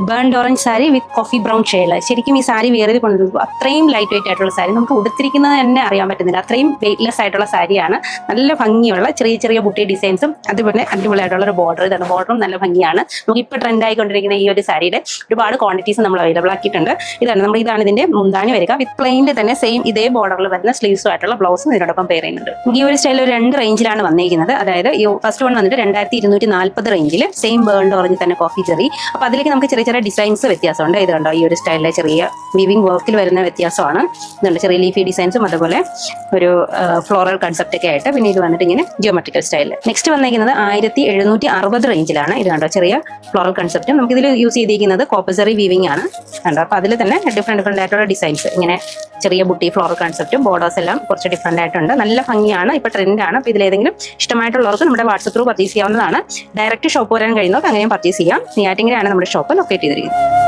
Burned orange sari with coffee brown shade. ശരിക്കും ഈ സാരി വേറെ കൊണ്ടുവരുമ്പോൾ അത്രയും ലൈറ്റ് വെയിറ്റ് ആയിട്ടുള്ള സാരി നമുക്ക് ഉടുത്തിരിക്കുന്നത് തന്നെ അറിയാൻ പറ്റുന്നില്ല. അത്രയും വെയിറ്റ്ലെസ് ആയിട്ടുള്ള സാരിയാണ്. നല്ല ഭംഗിയുള്ള ചെറിയ ചെറിയ ബുട്ടി ഡിസൈൻസും അതുപോലെ അടിപൊളിയായിട്ടുള്ള ഒരു ബോർഡർ. ഇതാണ് ബോർഡറും നല്ല ഭംഗിയാണ്. നമുക്ക് ഇപ്പോൾ ട്രെൻഡ് ആയിക്കൊണ്ടിരിക്കുന്ന ഈ ഒരു സാരിയുടെ ഒരുപാട് ക്വാണ്ടിറ്റീസ് നമ്മൾ അവൈലബിൾ ആക്കിയിട്ടുണ്ട്. ഇതാണ് ഇതിന്റെ മുന്താണി വരിക. വിത്ത് പ്ലെയിനിൽ തന്നെ സെയിം ഇതേ ബോർഡറിൽ വരുന്ന സ്ലീവ്സും ആയിട്ടുള്ള ബ്ലൗസും ഇതിനോടൊപ്പം പെയർ ചെയ്യുന്നുണ്ട്. ഈ ഒരു സ്റ്റൈൽ ഒരു 2 റേഞ്ചിലാണ് വന്നിരിക്കുന്നത്. അതായത് ഈ ഫസ്റ്റ് വൺ വന്നിട്ട് 2240 റേഞ്ചിൽ സെയിം ബേൺഡ് ഓറഞ്ച് തന്നെ കോഫി ചെറി. അപ്പൊ അതിലേക്ക് നമുക്ക് ചെറിയ ചെറിയ ഡിസൈൻസ് വ്യത്യാസമുണ്ട്. ഇത് കണ്ടോ, ഈ ഒരു സ്റ്റൈലിലെ ചെറിയ വിവിംഗ് വർക്കിൽ വരുന്ന വ്യത്യാസമാണ്. ഇതുണ്ട് ചെറിയ ലീഫി ഡിസൈൻസും അതുപോലെ ഒരു ഫ്ലോറൽ കൺസെപ്റ്റ് ഒക്കെ ആയിട്ട്. പിന്നെ ഇത് വന്നിട്ട് ഇങ്ങനെ ജിയോമെട്രിക്കൽ സ്റ്റൈലിൽ. നെക്സ്റ്റ് വന്നിരിക്കുന്നത് 1760 റേഞ്ചിലാണ്. ഇത് കണ്ടോ, ചെറിയ ഫ്ലോറൽ കൺസെപ്റ്റ്. നമുക്ക് ഇതിൽ യൂസ് ചെയ്തിരിക്കുന്നത് കോപ്പസറി വീവിംഗ് ആണ്. കണ്ടോ, അപ്പൊ അതിൽ തന്നെ ഡിഫറെന്റ് ആയിട്ടുള്ള ഡിസൈൻസ്, ഇങ്ങനെ ചെറിയ ബുട്ടി ഫ്ലോറൽ കൺസെപ്റ്റും ബോർഡേഴ്സ് എല്ലാം കുറച്ച് ഡിഫറെന്റ് ആയിട്ടുണ്ട്. നല്ല ഭംഗിയാണ്, ഇപ്പൊ ട്രെൻഡാണ്. അപ്പൊ ഇതിലേതെങ്കിലും ഇഷ്ടമായിട്ടുള്ളവർക്ക് നമ്മുടെ വാട്സ്ആപ്പ് ത്രൂ പർച്ചേസ് ചെയ്യാവുന്നതാണ്. ഡയറക്റ്റ് ഷോപ്പ് വരാൻ കഴിയുന്നവർക്ക് അങ്ങനെയും പർച്ചേസ് ചെയ്യാം. നെയ്യാറ്റിൻകരയാണ് നമ്മുടെ ഷോപ്പ് ലൊക്കേറ്റ് ചെയ്തിരിക്കുന്നത്.